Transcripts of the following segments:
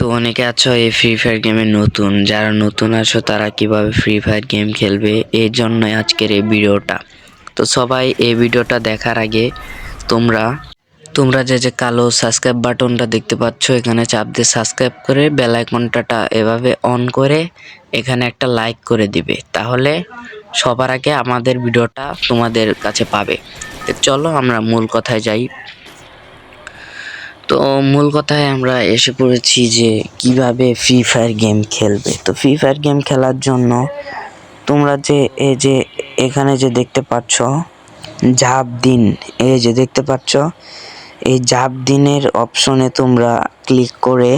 তো অনেকে আছো এই ফ্রি ফায়ার গেমে নতুন, যারা নতুন আছো তারা কিভাবে ফ্রি ফায়ার গেম খেলবে এই জন্যই আজকের এই ভিডিওটা। তো সবাই এই ভিডিওটা দেখার আগে তোমরা তোমরা যে কালো সাবস্ক্রাইব বাটনটা দেখতে পাচ্ছ, এখানে চাপ দিয়ে সাবস্ক্রাইব করে বেল আইকনটা এভাবে অন করে এখানে একটা লাইক করে দিবে, তাহলে সবার আগে আমাদের ভিডিওটা তোমাদের কাছে পাবে। তো চলো আমরা মূল কথায় যাই। তো মূল কথায় আমরা এসে পড়েছি যে কিভাবে ফ্রি ফায়ার গেম খেলবে। তো ফ্রি ফায়ার গেম খেলার জন্য তোমরা যে এই যে এখানে যে দেখতে পাচ্ছ ঝাঁপ দিন, এই যে দেখতে পাচ্ছ এই ঝাঁপ দিনের অপশনে তোমরা ক্লিক করে,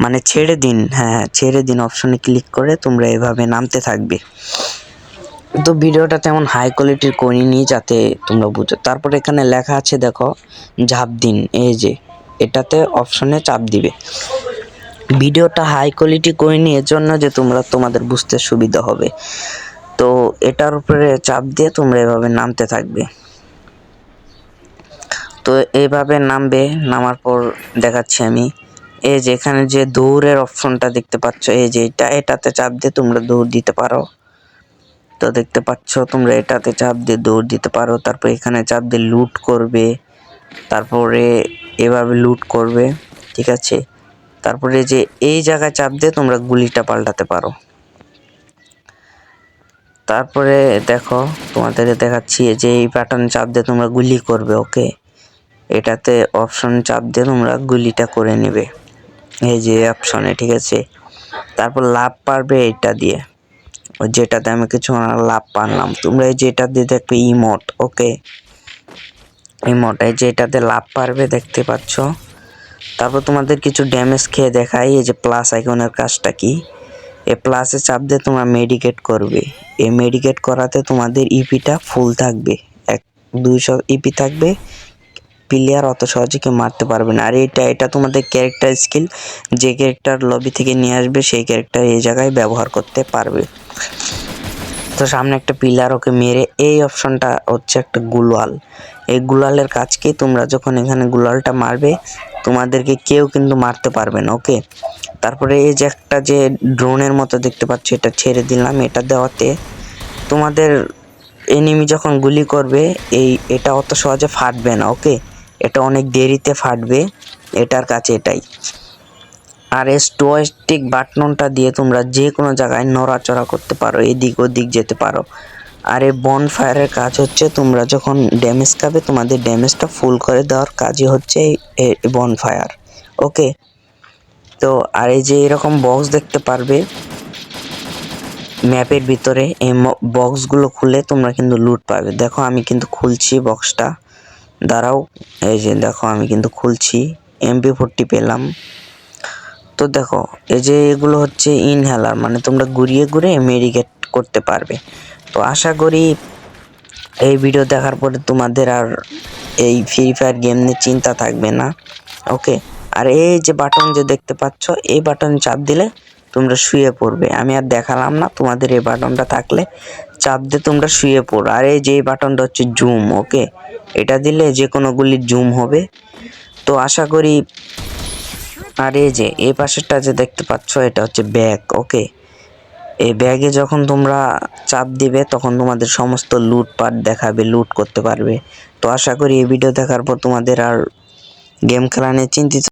মানে ছেড়ে দিন, হ্যাঁ ছেড়ে দিন অপশনে ক্লিক করে তোমরা এভাবে নামতে থাকবে। তো ভিডিওটা তেমন হাই কোয়ালিটির করিনি যাতে তোমরা বুঝো। তারপর এখানে লেখা আছে দেখো ঝাঁপ দিন, এই যে এটাতে অপশনে চাপ দিবে। ভিডিওটা হাই কোয়ালিটি করিনি এর জন্য যে তোমাদের বুঝতে সুবিধা হবে। তো এটার উপরে চাপ দিয়ে তোমরা এভাবে নামতে থাকবে। তো এইভাবে নামবে, নামার পর দেখাচ্ছি আমি। এই যে এখানে যে দৌড়ের অপশনটা দেখতে পাচ্ছ, এই যে এটাতে চাপ দিয়ে তোমরা দৌড় দিতে পারো। তো দেখতে পাচ্ছ তোমরা এটাতে চাপ দিয়ে দৌড় দিতে পারো। তারপর এখানে চাপ দিয়ে লুট করবে, তারপরে এভাবে লুট করবে, ঠিক আছে। তারপরে যে এই জায়গায় চাপ দিয়ে তোমরা গুলিটা পাল্টাতে পারো। তারপরে দেখো তোমাদের দেখাচ্ছি যে এই বাটন চাপ দিয়ে তোমরা গুলি করবে, ওকে। এটাতে অপশন চাপ দিয়ে তোমরা গুলিটা করে নেবে, এই যে অপশনে, ঠিক আছে। তারপর লাভ পারবে এটা দিয়ে, যেটাতে আমি কিছু লাভ পারলাম। তোমরা এই যেটা দিয়ে দেখবে ইমোট, ওকে, ইমোট, এই যে এটাতে লাভ পারবে দেখতে পাচ্ছ। তারপর তোমাদের কিছু ড্যামেজ খেয়ে দেখাই। এই যে প্লাস আইকনের কাজটা কি, এই প্লাসে চাপ দিয়ে তোমরা মেডিকেট করবে। এই মেডিকেট করাতে তোমাদের ইপিটা ফুল থাকবে, 200 ইপি থাকবে। প্লেয়ার অত সহজে কেউ মারতে পারবে না। আর এটা তোমাদের ক্যারেক্টার স্কিল, যে ক্যারেক্টার লবি থেকে নিয়ে আসবে সেই ক্যারেক্টার এই জায়গায় ব্যবহার করতে পারবে। তো সামনে একটা পিলার, ওকে মেরে এই অপশনটা হচ্ছে একটা গুলাল। এই গুলালের কাজ কি, তোমরা যখন এখানে গুলালটা মারবে তোমাদেরকে কেউ কিন্তু মারতে পারবে না, ওকে। তারপরে এই যে একটা যে ড্রোনের মতো দেখতে পাচ্ছ, এটা ছেড়ে দিলাম। এটা দেওয়াতে তোমাদের এনিমি যখন গুলি করবে এটা অত সহজে ফাটবে না, ওকে। এটা অনেক দেরিতে ফাটবে, এটার কাছে এটাই। আর এই জয়স্টিক বাটনটা দিয়ে তোমরা যে কোনো জায়গায় নড়াচড়া করতে পারো, এদিক ওদিক যেতে পারো। আর এই বনফায়ারের কাজ হচ্ছে তোমরা যখন ড্যামেজ খাবে তোমাদের ড্যামেজটা ফুল করে দেওয়ার কাজই হচ্ছে এই বনফায়ার, ওকে। তো আর এই যে এরকম বক্স দেখতে পারবে ম্যাপের ভিতরে, এই বক্সগুলো খুলে তোমরা কিন্তু লুট পাবে। দেখো আমি কিন্তু খুলছি বক্সটা, দাঁড়াও, এই যে দেখো আমি কিন্তু খুলছি, MP40 পেলাম। তো দেখো এই যে এগুলো হচ্ছে ইনহেলার, মানে তোমরা ঘুরিয়ে ঘুরে মেডিকেট করতে পারবে। তো আশা করি এই ভিডিও দেখার পরে তোমাদের আর এই ফ্রি ফায়ার গেম নিয়ে চিন্তা থাকবে না, ওকে। আর এই যে বাটন যে দেখতে পাচ্ছ, এই বাটন চাপ দিলে তোমরা শুয়ে পড়বে। আমি আর দেখালাম না, তোমাদের এই বাটনটা থাকলে চাপ দিয়ে তোমরা শুয়ে পড়ো। আর এই যে বাটনটা হচ্ছে জুম, ওকে, এটা দিলে যে কোনো গুলির জুম হবে। তো আশা করি। আর এই যে এই পাশেরটা যে দেখতে পাচ্ছ এটা হচ্ছে ব্যাগ, ওকে। এই ব্যাগে যখন তোমরা চাপ দিবে তখন তোমাদের সমস্ত লুটপাট দেখাবে, লুট করতে পারবে। তো আশা করি এই ভিডিও দেখার পর তোমাদের আর গেম খেলা নিয়ে চিন্তিত